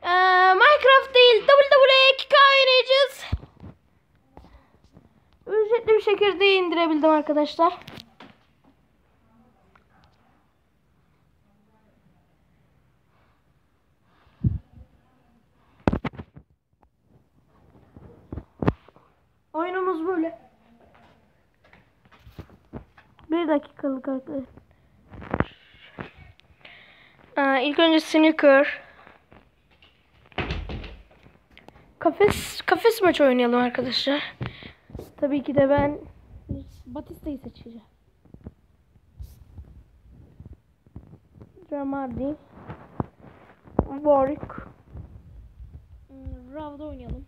Minecraft değil, WWE 2K oynayacağız. Ücretli bir şekilde indirebildim arkadaşlar. Oyunumuz böyle. 1 dakikalık arkadaşlar. İlk önce snooker. Kafes maçı oynayalım arkadaşlar. Tabii ki de ben Batista'yı seçeceğim. Dramardi. Warwick. Rav'da oynayalım.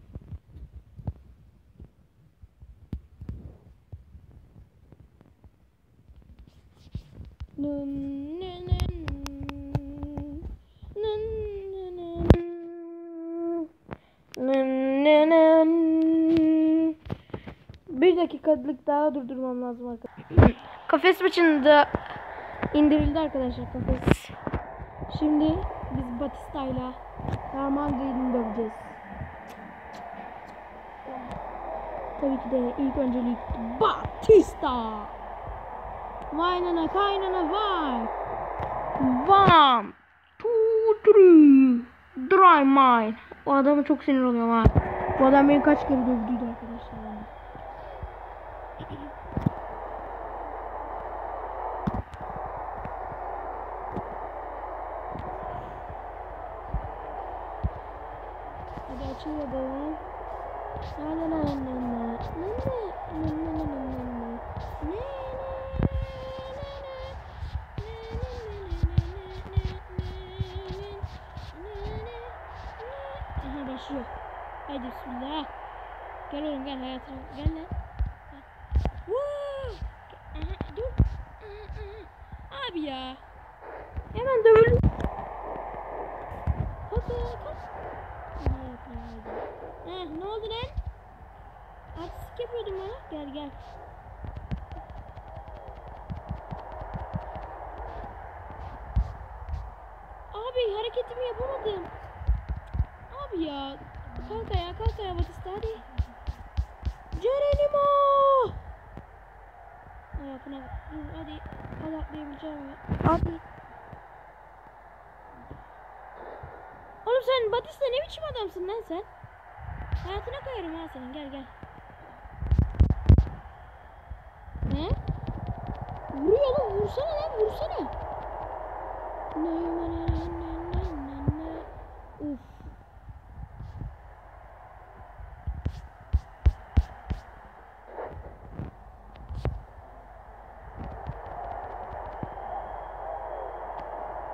Bir dakikalık daha durdurmam lazım arkadaşlar. Kafes maçında indirildi arkadaşlar kafes. Şimdi biz Batista'yla Darmandi'yi döveceğiz. Tabii ki de ilk öncelik Batista. Vaynana kaynana vay. 1, 2, 3. Dry mine. O adamı çok sinir oluyorum ha. Bu adam beni kaç kere dövdüydü arkadaşlar. Hadi açılmadı. Aha başlıyor. Haydi bismillah. Gel oğlum gel hayatım. Gel lan. Aha dur. Abi ya. Hemen dövüldüm. Ne oldu lan? Artistik yapıyordum bana. Gel gel. Abi hareketimi yapamadım. Abi ya. Kalk ayağa Batista hadi. Geronimo. Hayatına hadi. Hadi atlayabileceğim mi? Hadi. Oğlum sen Batista ne biçim adamsın lan sen? Hayatına koyarım ha senin gel. Ne? Vuruyor oğlum vursana lan vursana. Uf.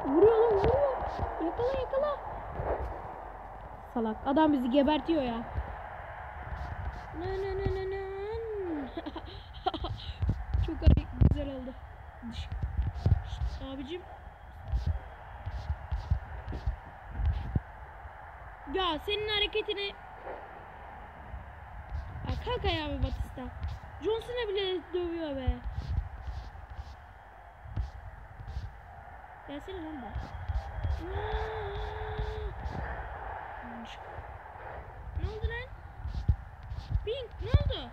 Vuruyor lan vuruyor. Yakala. Salak adam bizi gebertiyor ya. Çok güzel oldu. Şşt, abicim. Ya senin hareketini. Ya kalk ayağa be Batista. John Cena bile dövüyor be. Gelsene lan da. Ne oldu lan? Pink ne oldu?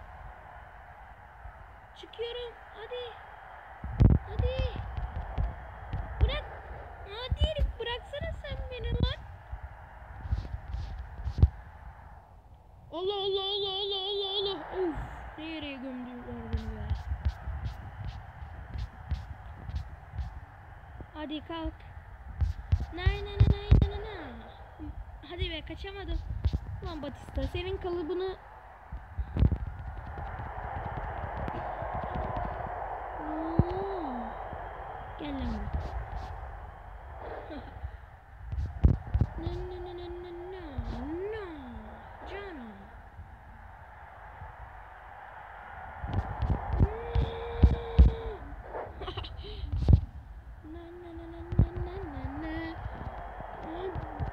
Çıkıyorum hadi. Bırak. Hadi bıraksana sen beni lan. Allah. Uf. Nereye gömdüler beni be. Hadi kalk. Nay. Hadi be kaçamadım. Lan Batista senin kalıbını. Gel lan. No. Canım.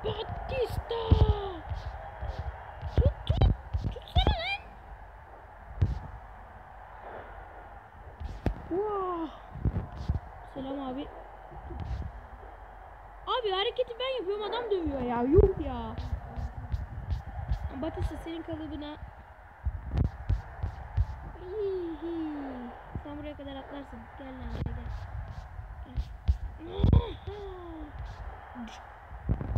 Batista. Tutsana lan. Wow. Selam abi. Abi hareketi ben yapıyorum, adam dövüyor ya. Yuh ya. Batista senin kalıbına. Sen buraya kadar atlarsın. Gel lan gel.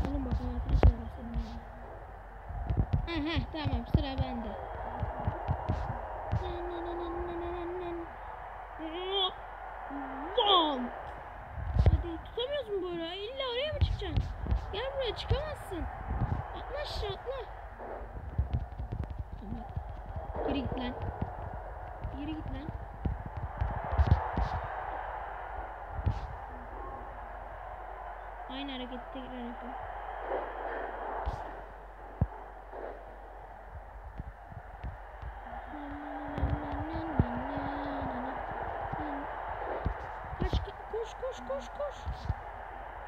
Oğlum bak hayatını çalar senin. Aha tamam, sıra bende. Bam. Hadi tutamıyoruz mu böyle? İlla oraya mı çıkacaksın? Gel buraya, çıkamazsın. Atla aşağı atla. Tamam. Geri git lan. Geri git lan. Aynı hareketi tekrar yapalım. Koş.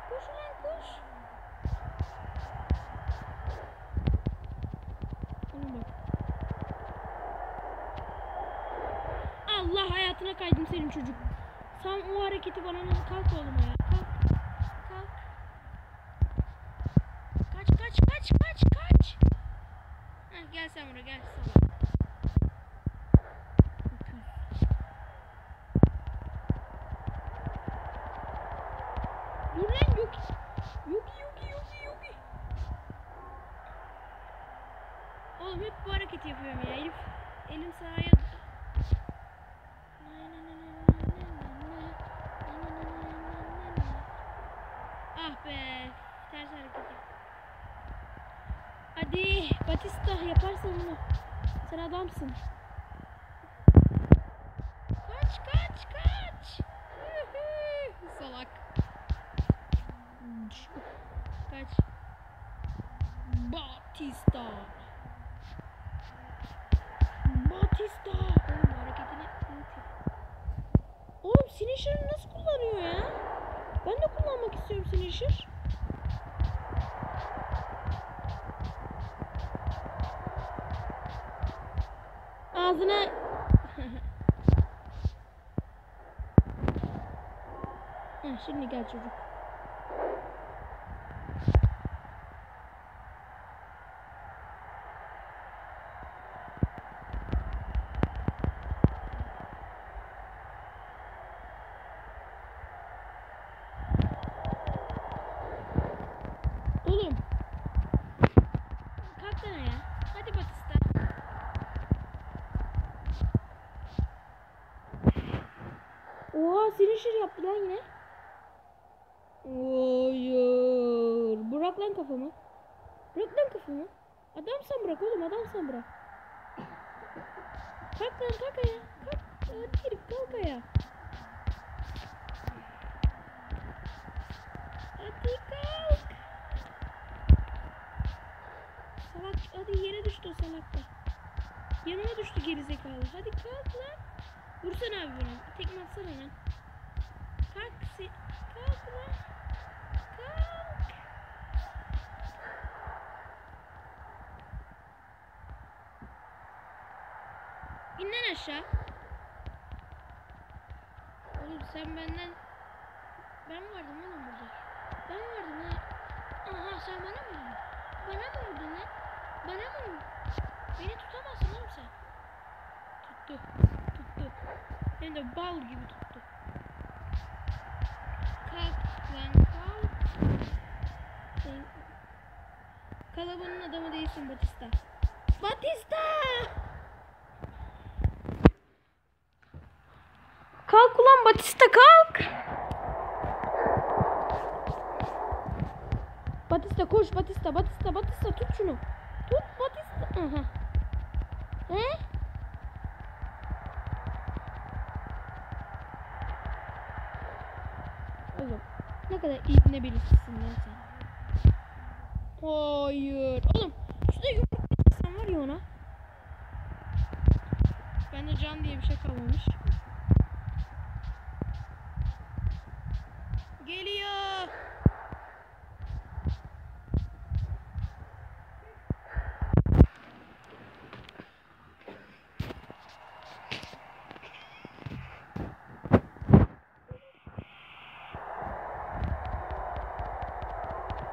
Koş lan koş. Oğlum bak. Allah, hayatına kaydım senin çocuk. Sen o hareketi bana nasıl, kalk oğlum ya. Kalk. Kaç. Heh, gel sen buraya gel salak. Dur lan Yuki. Oğlum hep bu hareketi yapıyorum ya. Elim sağa. Ah be. Ters hareket. Hadi Batista, yaparsın bunu. Sen adamsın. Kaç. Salak. Kaç. Batista. Oğlum hareketini unutma. Oğlum Finisher'ı nasıl kullanıyor ya? Ben de kullanmak istiyorum Finisher. Ağzına. Şimdi gel çocuk. Oğlum. Kalk sana ya. Hadi Batista. Oha, Finisher yaptı lan yine. Hayır. Bırak lan kafamı. Adamsan bırak oğlum, adamsan bırak. Kalk ayağa. Hadi herif, kalk ayağa. Hadi kalk. Salak, hadi yere düştü o salak da. Yanıma düştü gerizekalı. Hadi kalk lan. Vursana abi bana. Tekme atsana lan. Kalk lan. Kalk. İn lan aşağı. Oğlum sen benden... Ben vardım oğlum burada. Ben vardım ha. Aha, sen bana mı vurdun? Bana mı vurdun lan? Bana mı vurdun? Beni tutamazsın oğlum sen. Tuttu. Hem de bal gibi tuttu. Kalk lan, kalk. Kalabalığın adamı değilsin Batista. Kalk ulan Batista, kalk. Batista koş, Batista tut şunu. Tut Batista. Aha. He? Oğlum ne kadar ibne birisisin lan sen. Hayır. Oğlum şurada yumruk var ya ona. Bende can diye bir şey kalmamış. Geliyor.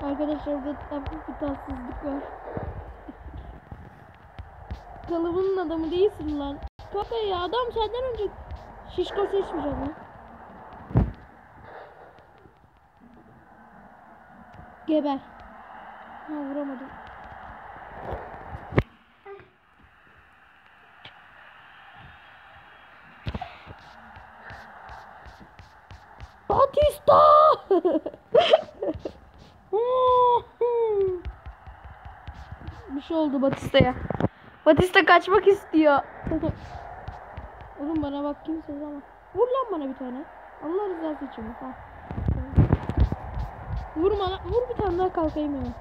Arkadaşlar burada hafif bir tatsızlık var. Kalıbının adamı değilsin lan. Kaka ya, adam senden önce şişko seçmiş ama. Geber. Ha, vuramadım. Batista! Bir şey oldu Batista'ya. Batista kaçmak istiyor. Oğlum bana bak, kimse ama. Vur lan bana bir tane. Allah rızası için. Ha. Vurma lan. Vur bir tane daha, kalkayım hemen.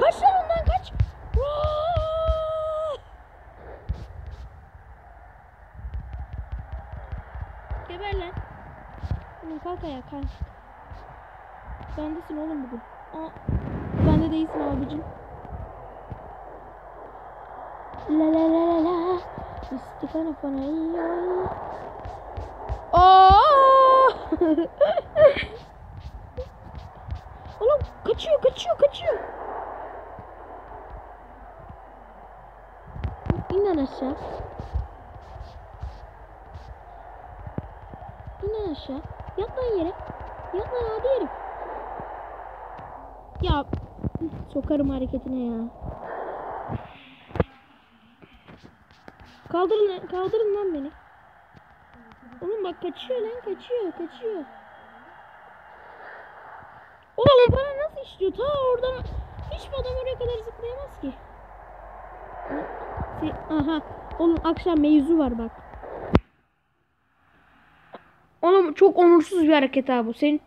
Kaç lan ondan, kaç. Geber lan. Oğlum kalk ayağa, kalk. Bendesin oğlum bugün. Aa, bende değilsin abicim. La la la la la. İstikana fana iyi. Oğlum kaçıyor. İn lan aşağı. Yat lan yere. Yat lan hadi herif. Ya sokarım hareketine ya. Kaldırın lan beni. Oğlum bak kaçıyor. Oğlum bana nasıl işliyor? Ta oradan hiçbir adam oraya kadar zıplayamaz ki. Aha. Oğlum akşam mevzu var bak. Oğlum çok onursuz bir hareket abi bu. Senin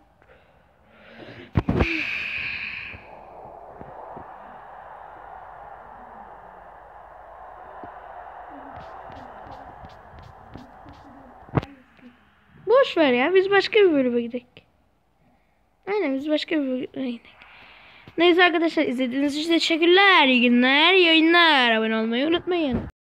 boş ver ya. Biz başka bir bölüme gidelim. Aynen, biz başka bir bölüme gidelim. Neyse arkadaşlar, izlediğiniz için teşekkürler. İyi günler, yayınlar. Abone olmayı unutmayın.